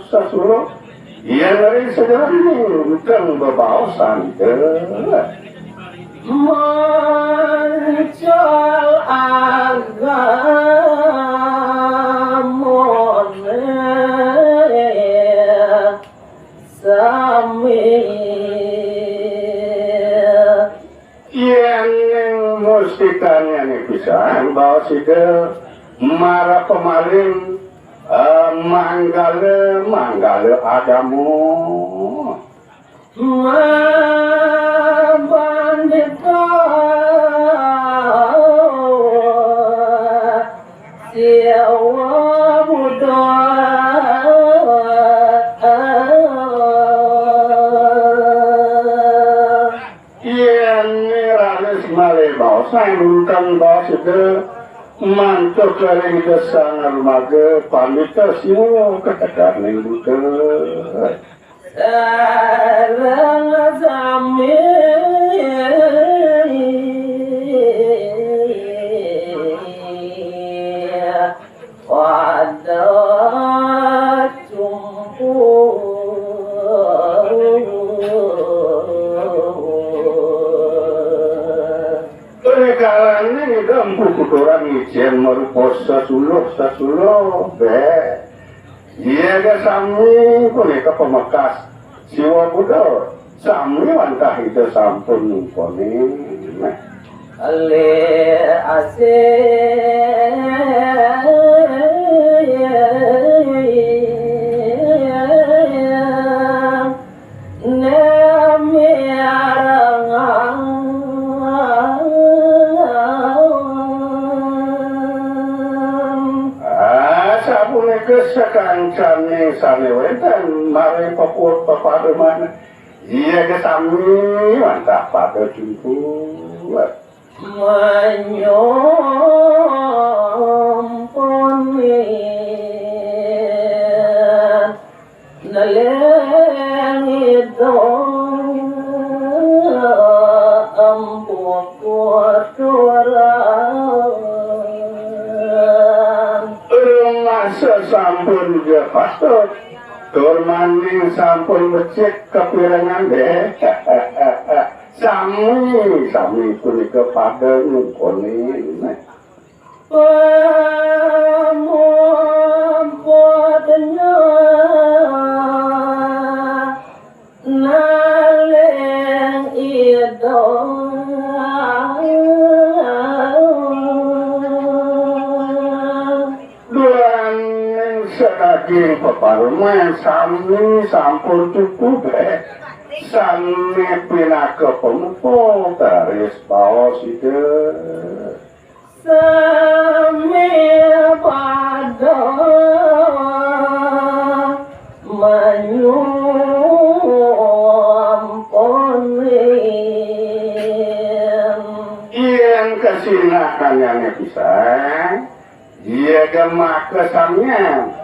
Sasuruh yang dari sejarah bukan bebawasan muncul agamone sami yang mustikannya nih bisa bawa sida marah kemarin manggale adamu bandita siawa muda yang ralis malai bawa saya bukan bawa sida mantuk dari desa ngarmaga pandita semua katakan yang buta sarang sami wadah cumpu ini dampu kuturan ijen merupakan sasuloh be iya ga sami boneka pemekas siwa buddha sami wantah itu sampun numponi ale sekancane sanewetan mari pokok pada mana iya ke sami mantap pada jumpu menyomponi nalengit ampun sampun dia pastor turmaning sampun becek kepirangan deh sami punika pada ngukoni pemumputnya naleng idol sedaging peparuman sami sampun cukup sami pinaka pemupo garis bawa sida sami pada menyumponi yang kesinakannya pisang dia gemak kesamnya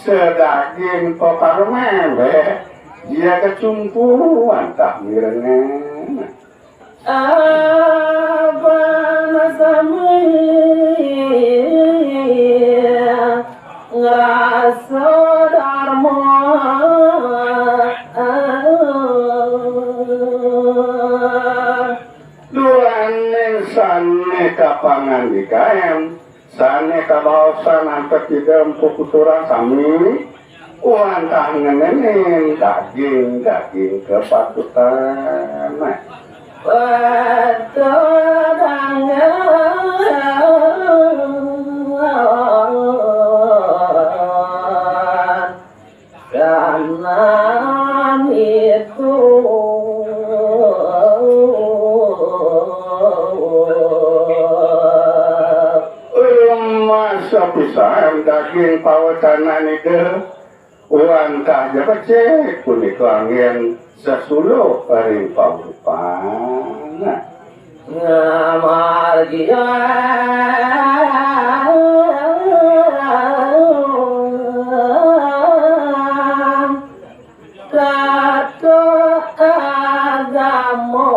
sedaging peparuman dia kecumpuan tak mirengnya abang sami ngerasa dharma luan sane kapangan di kaem sane kabawasan antar tidak pukuturan sami uantah ngenenin daging kepatutan kanan itu pisan daging pawecanan itu uangkah jepecek punika angin sesuluh paring pangupana ngamargia kato agamo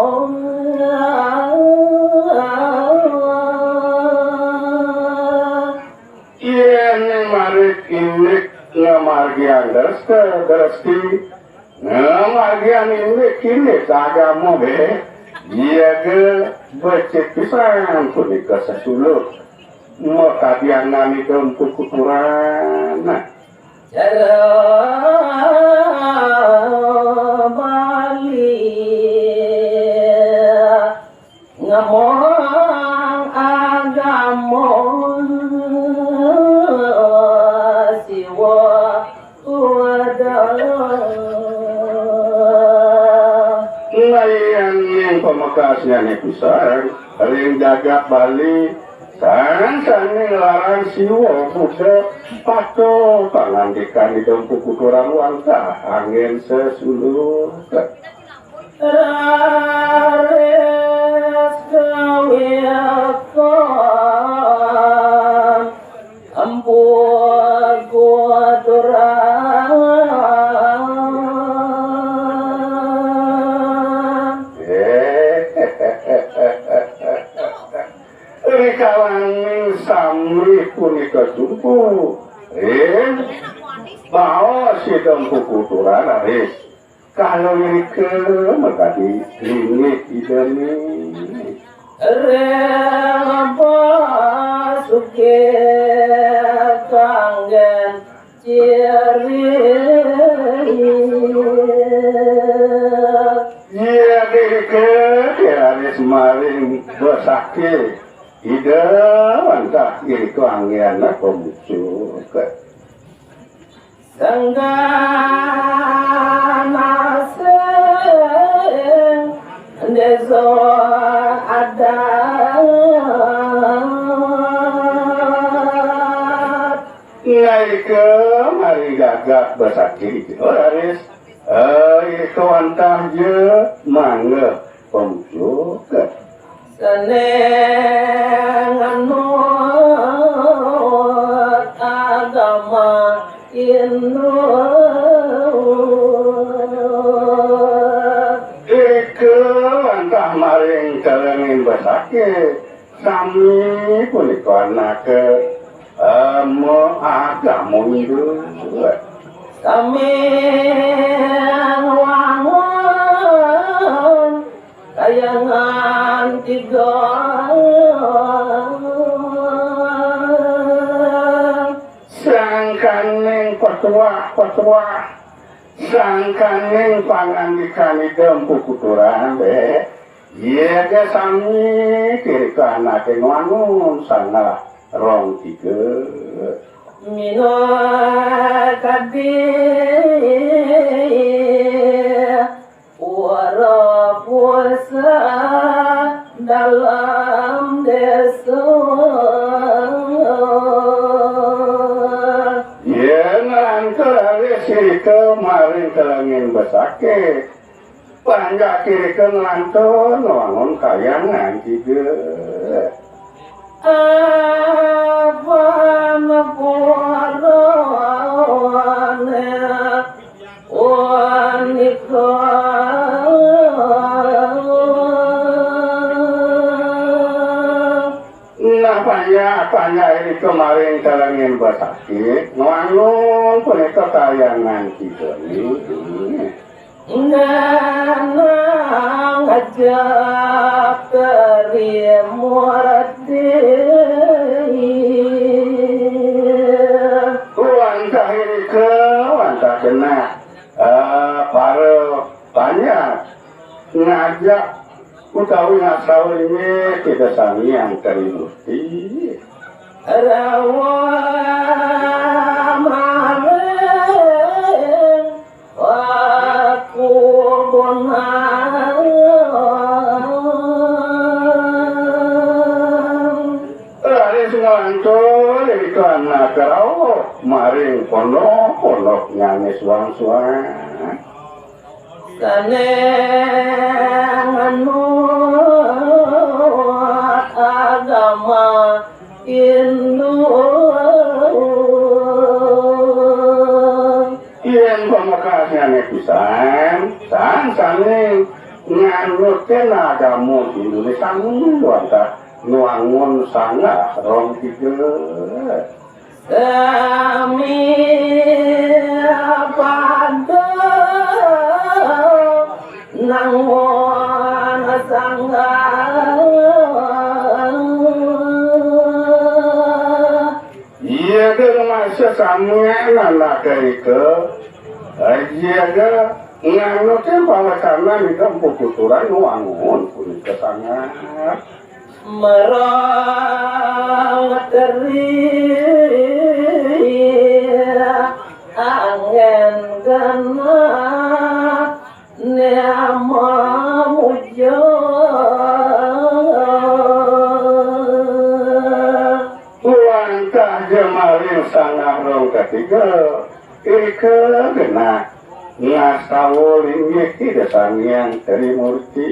ngamargian deresti ngamargian ini kini agama be dia ke becek pisan punika sesuluh mau kadianan itu untuk kuturana cara bali ngomong agama pemakasnya nih pisang, ring jagat Bali, sang larang siwo muda, pato pangandikan di dompu kuturang wangka, angin sesuluh. Rares kawiyakon, ampun kuturang. Rikalang samri punika jumpu bawa si dompu kuturan aris kalau rike megadi limit idemi Rempa suke kangen ciri iya rike aris maring bersakit ida mantap itu angin aku muncul ke Sanggana sing deso ada ngai ke mari gagak bersakit Aris itu antah je mangga muncul ke seneng anut agama Ike antah maring kalengin basake sami punika anake mo agama itu sami wangun kayangan tiga sangkaning petua sangkaning pangandikan dempu kuturan be iya ke sami kiri ke anake ngwangun sangalah rong tiga mino kadi wara puasa dalam desa kemarin kelangin besake panjang kiri ke nganton wangun kayangan juga apa napuarone wanita nah panjang ini kemarin kelangin besake wangun punika kayangan juga Nang ajak terimuarati wantah ini ke wantah kena para banyak ngajak utawi ngasau ini tidak sami yang terimusti rawa kana karao maring pondok nyanyi suang-suang sanenganut agama Hindu yen pamakasnya pisan saning nganutkeun agama Indonesia nuanta nuangun sangat rong tiga kami pada nangon sangga iya ke masa samanya anak ke iya ke nganutkeun pawasana di kampung kuturan nuangun punika sangat merang teri angin gana nama mujo langkah jemarin sangat rong ketiga ike gena ngasawulin yeki desang yang dari murti